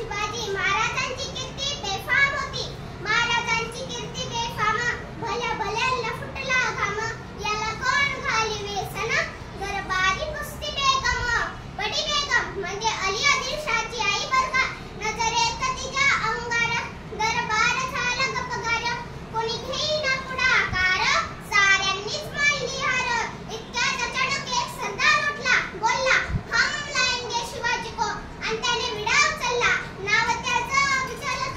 शिवाजी महाराजांची कीर्ती बेफाम होती. महाराजांची कीर्ती बेफाम, भल्या भल्याला फुटला घाम. याला कोण घाली व्यसन, दरबारी पुसती बेगम. बडी बेगम म्हणजे अली आदिलशाहची आई बर का. नजरेत तिच्या अंगार, दरबार झाला गपगार. कोणी घेईना पुढाकार, साऱ्यांनीच मानली हार. इतक्यात अचानक एक सरदार उठला, बोलला हम लाएंगे शिवाजी को, आणि त्याने विडा उचलला. नाव त्याचं विठ्ठल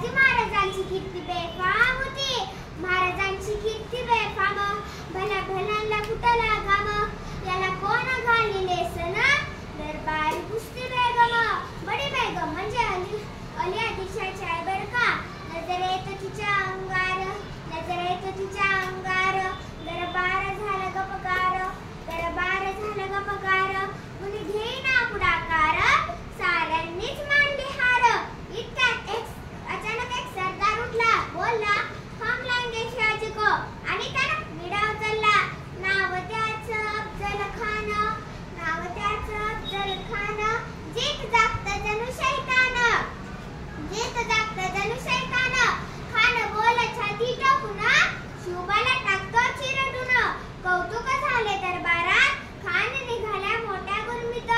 शिवाजी महाराजांची कीर्ती बेफाम होती. महाराजांची कीर्ती बेफाम, भल्या भल्यांना फुटला घाम. याला कोण घालिले सन, दरबारी पुसती बेगम. बडी बेगम म्हणजे अली आदिलशाची आई बर का. नजर येत तिच्या अंगार, नजर येत तिच्या अंगार. दरबार झाला गपकार, दरबार झाला गपकार. कुणी घेईना पुढाकार, साऱ्यांनीच मांडली हार. इतक्यात अचानक एक सरदार उठला, बोलला, हम लाएंगे शिवाजी को. आणि त्यानं विडा उचलला. नाव त्याचं अफजल खान, नाव त्याचं अफजल खान. जीत जागत जणू शैतान, जीत जागत जणू शैतान. खान बोल छाती टाकून, शिवबाला टाकतो चिरडून. कौतुक झाले दरबारात, खान निघाल्या मोठ्या गुरमीत.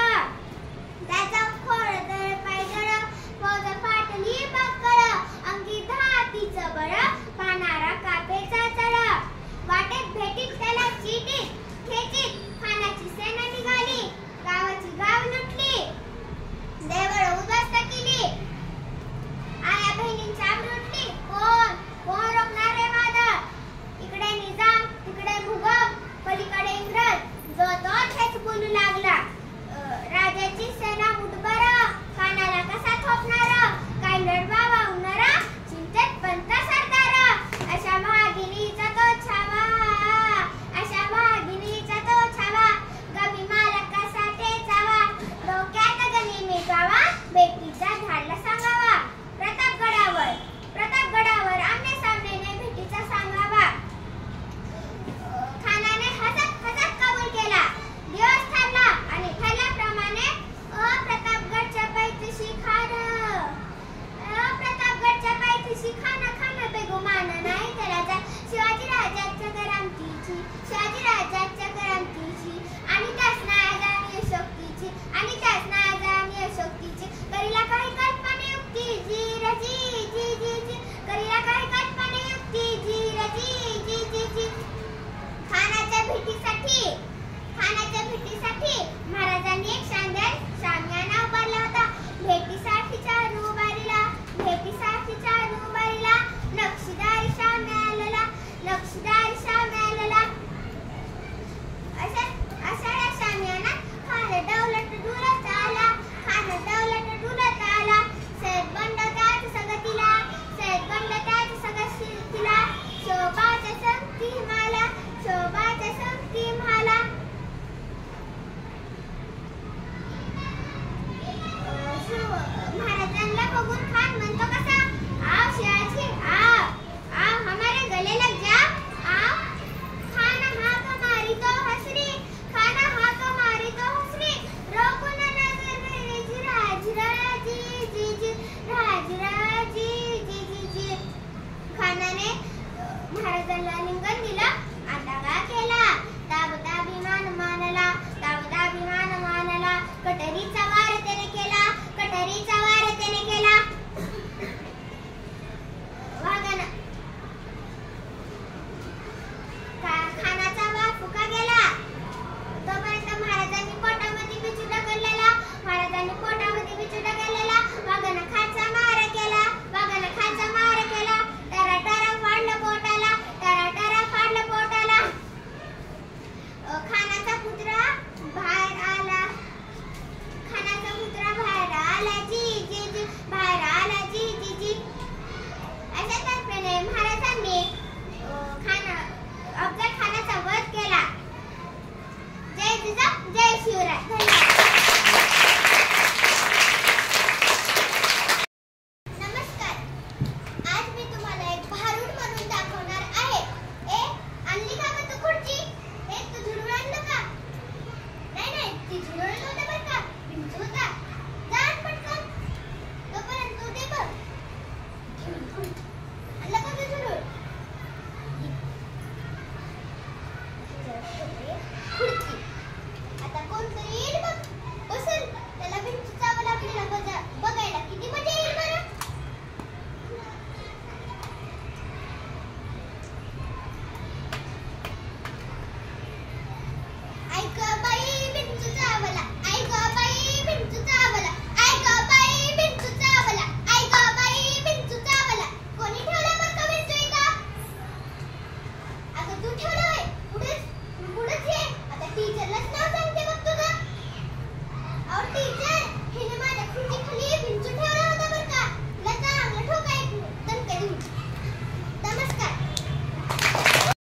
तू ठेव